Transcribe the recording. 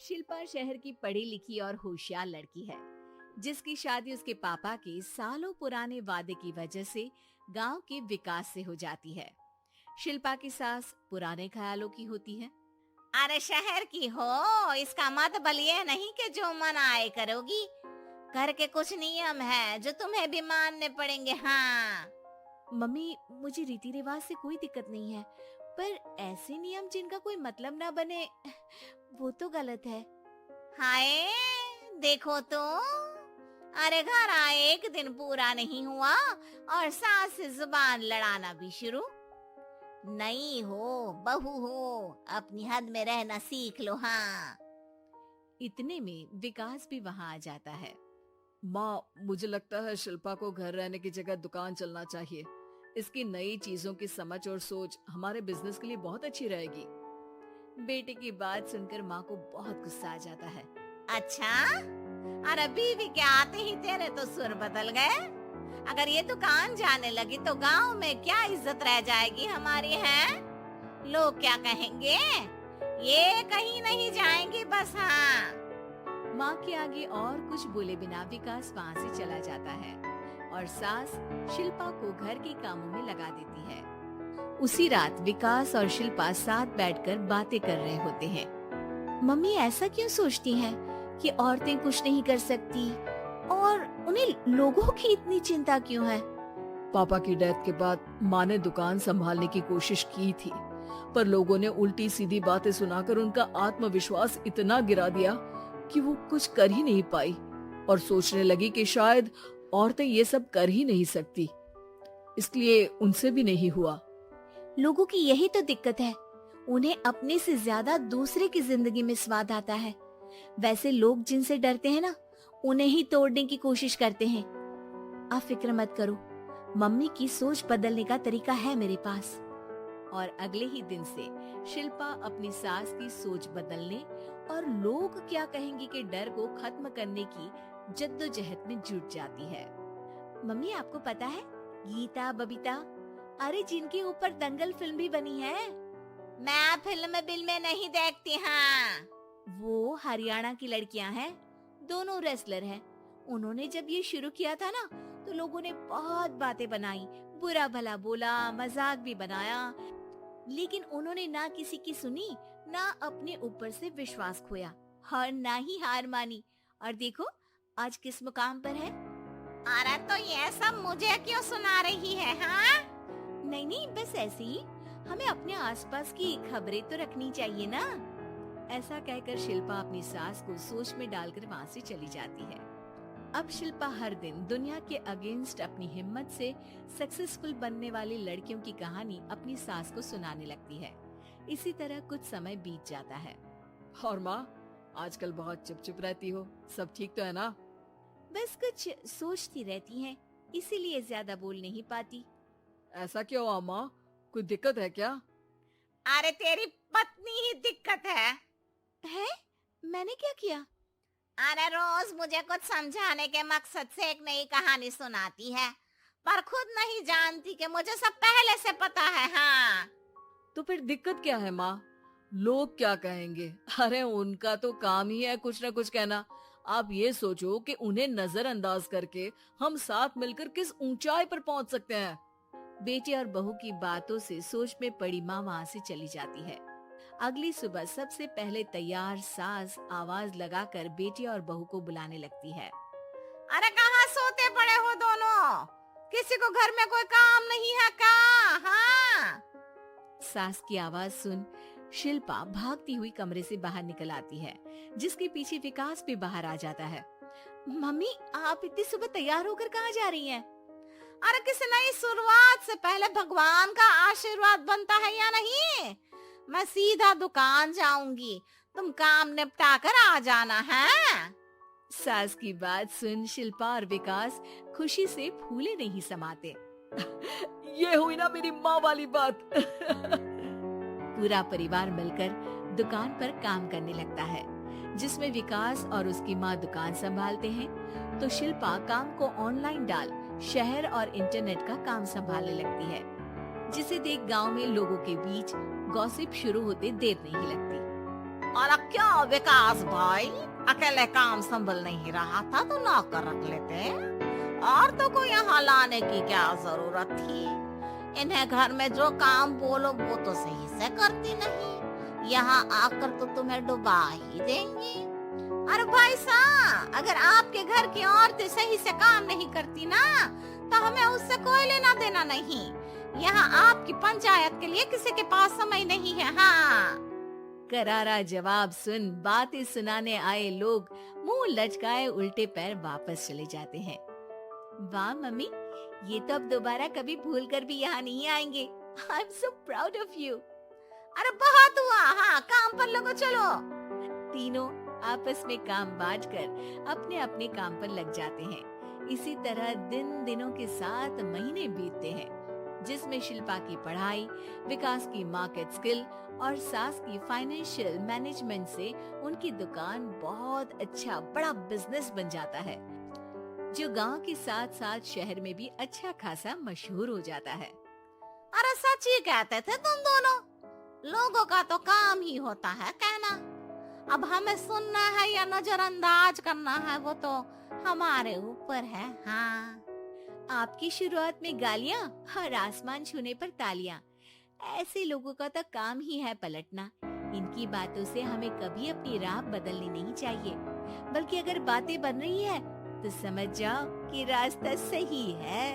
शिल्पा शहर की पढ़ी लिखी और होशियार लड़की है, जिसकी शादी उसके पापा के सालों पुराने वादे की वजह से गांव के विकास से हो जाती है। शिल्पा की सास पुराने ख्यालों की होती है। अरे शहर की हो, इसका मतलब ये नहीं कि जो मन आए करोगी। घर के कुछ नियम है जो तुम्हें भी मानने पड़ेंगे। हाँ। मम्मी, मुझे रीति रिवाज से कोई दिक्कत नहीं है, पर ऐसे नियम जिनका कोई मतलब ना बने, वो तो गलत है। हाय, देखो तो। अरे घर आए एक दिन पूरा नहीं हुआ और सास से जुबान लड़ाना भी शुरू। नई हो, बहू हो, अपनी हद में रहना सीख लो। हाँ। इतने में विकास भी वहां आ जाता है। माँ, मुझे लगता है शिल्पा को घर रहने की जगह दुकान चलना चाहिए। इसकी नई चीजों की समझ और सोच हमारे बिजनेस के लिए बहुत अच्छी रहेगी। बेटे की बात सुनकर माँ को बहुत गुस्सा आ जाता है। अच्छा, अरे बीवी के आते ही तेरे तो सुर बदल गए। अगर ये दुकान जाने लगी तो गांव में क्या इज्जत रह जाएगी हमारी है? लोग क्या कहेंगे? ये कहीं नहीं जाएंगी बस। हाँ। माँ के आगे और कुछ बोले बिना विकास वहाँ से चला जाता है और सास शिल्पा को घर के कामों में लगा देती है। उसी रात विकास और शिल्पा साथ बैठकर बातें कर रहे होते हैं। मम्मी ऐसा क्यों सोचती हैं कि औरतें कुछ नहीं कर सकती, और उन्हें लोगों की इतनी चिंता क्यों है? पापा की डेथ के बाद माँ ने दुकान संभालने की कोशिश की थी, पर लोगों ने उल्टी सीधी बातें सुनाकर उनका आत्मविश्वास इतना गिरा दिया कि वो कुछ कर ही नहीं पाई और सोचने लगी कि शायद औरतें ये सब कर ही नहीं सकती, इसलिए उनसे भी नहीं हुआ। लोगों की यही तो दिक्कत है, उन्हें अपने से ज्यादा दूसरे की जिंदगी में स्वाद आता है। वैसे लोग जिनसे डरते हैं ना, उन्हें ही तोड़ने की कोशिश करते हैं। आप फिक्र मत करो, मम्मी की सोच बदलने का तरीका है मेरे पास। और अगले ही दिन से शिल्पा अपनी सास की सोच बदलने और लोग क्या कहेंगे के डर को खत्म करने की जद्दोजहद में जुट जाती है। मम्मी, आपको पता है गीता, बबीता, अरे जिनके ऊपर दंगल फिल्म भी बनी है। मैं फिल्म में नहीं देखती। हाँ। वो हरियाणा की लड़कियां हैं, दोनों रेसलर हैं। उन्होंने जब ये शुरू किया था ना, तो लोगों ने बहुत बातें बनाई, बुरा भला बोला, मजाक भी बनाया, लेकिन उन्होंने ना किसी की सुनी, ना अपने ऊपर से विश्वास खोया और ना ही हार मानी। और देखो आज किस मुकाम पर है। अरे तो ये सब मुझे क्यों सुना रही है? हाँ। नहीं नहीं, बस ऐसे ही, हमें अपने आसपास की खबरें तो रखनी चाहिए ना। ऐसा कहकर शिल्पा अपनी सास को सोच में डालकर वहाँ से चली जाती है। अब शिल्पा हर दिन दुनिया के अगेंस्ट अपनी हिम्मत से सक्सेसफुल बनने वाली लड़कियों की कहानी अपनी सास को सुनाने लगती है। इसी तरह कुछ समय बीत जाता है। और माँ, आजकल बहुत चुप रहती हो, सब ठीक तो है ना? बस कुछ सोचती रहती हैं, इसीलिए ज्यादा बोल नहीं पाती। ऐसा क्यों हुआ माँ, कोई दिक्कत है क्या? अरे तेरी पत्नी ही दिक्कत है। है? मैंने क्या किया? अरे रोज मुझे कुछ समझाने के मकसद से एक नई कहानी सुनाती है, पर खुद नहीं जानती कि मुझे सब पहले से पता है। हाँ। तो फिर दिक्कत क्या है माँ? लोग क्या कहेंगे? अरे उनका तो काम ही है कुछ न कुछ कहना। आप ये सोचो कि उन्हें नजरअंदाज करके हम साथ मिलकर किस ऊंचाई पर पहुंच सकते हैं। बेटे और बहू की बातों से सोच में पड़ी माँ वहाँ से चली जाती है। अगली सुबह सबसे पहले तैयार सास आवाज लगाकर बेटे और बहू को बुलाने लगती है। अरे कहाँ सोते पड़े हो दोनों? किसी को घर में कोई काम नहीं है क्या? हाँ। सास की आवाज सुन शिल्पा भागती हुई कमरे से बाहर निकल आती है, जिसके पीछे विकास भी बाहर आ जाता है। मम्मी, आप इतनी सुबह तैयार होकर कहाँ जा रही हैं? अरे किसी नई शुरुआत से पहले भगवान का आशीर्वाद बनता है या नहीं? मैं सीधा दुकान जाऊंगी, तुम काम निपटा कर आ जाना है। सास की बात सुन शिल्पा और विकास खुशी से फूले नहीं समाते। ये हुई ना मेरी माँ वाली बात। पूरा परिवार मिलकर दुकान पर काम करने लगता है, जिसमें विकास और उसकी माँ दुकान संभालते हैं, तो शिल्पा काम को ऑनलाइन डाल शहर और इंटरनेट का काम संभालने लगती है, जिसे देख गांव में लोगों के बीच गॉसिप शुरू होते देर नहीं लगती। और क्या विकास भाई, अकेले काम संभल नहीं रहा था तो नौकर रख लेते, और तो को यहाँ लाने की क्या जरूरत थी। इन्हें घर में जो काम बोलो वो तो सही से करती नहीं, यहाँ आकर तो तुम्हें डुबा ही देंगी। अरे भाई साहब, अगर आपके घर की औरतें सही से काम नहीं करती ना तो हमें उससे कोई लेना देना नहीं। यहाँ आपकी पंचायत के लिए किसी के पास समय नहीं है। हाँ, करारा जवाब सुन बातें सुनाने आए लोग मुंह लटकाए उल्टे पैर वापस चले जाते हैं। वाह मम्मी, ये तो अब दोबारा कभी भूल कर भी यहाँ नहीं आएंगे। I am so proud of you. अरे बहुत हुआ, हाँ काम पर लगो चलो। तीनों आपस में काम बांटकर अपने अपने काम पर लग जाते हैं। इसी तरह दिनों के साथ महीने बीतते हैं, जिसमें शिल्पा की पढ़ाई, विकास की मार्केट स्किल और सास की फाइनेंशियल मैनेजमेंट से उनकी दुकान बहुत अच्छा बड़ा बिजनेस बन जाता है, जो गांव के साथ साथ शहर में भी अच्छा खासा मशहूर हो जाता है। अरे सच ही कहते थे तुम दोनों, लोगों का तो काम ही होता है कहना। अब हमें सुनना है या नजरअंदाज करना है वो तो हमारे ऊपर है। हाँ, आपकी शुरुआत में गालियां और आसमान छूने पर तालियां, ऐसे लोगों का तो काम ही है पलटना। इनकी बातों से हमें कभी अपनी राह बदलनी नहीं चाहिए, बल्कि अगर बातें बन रही है तो समझ जाओ कि रास्ता सही है।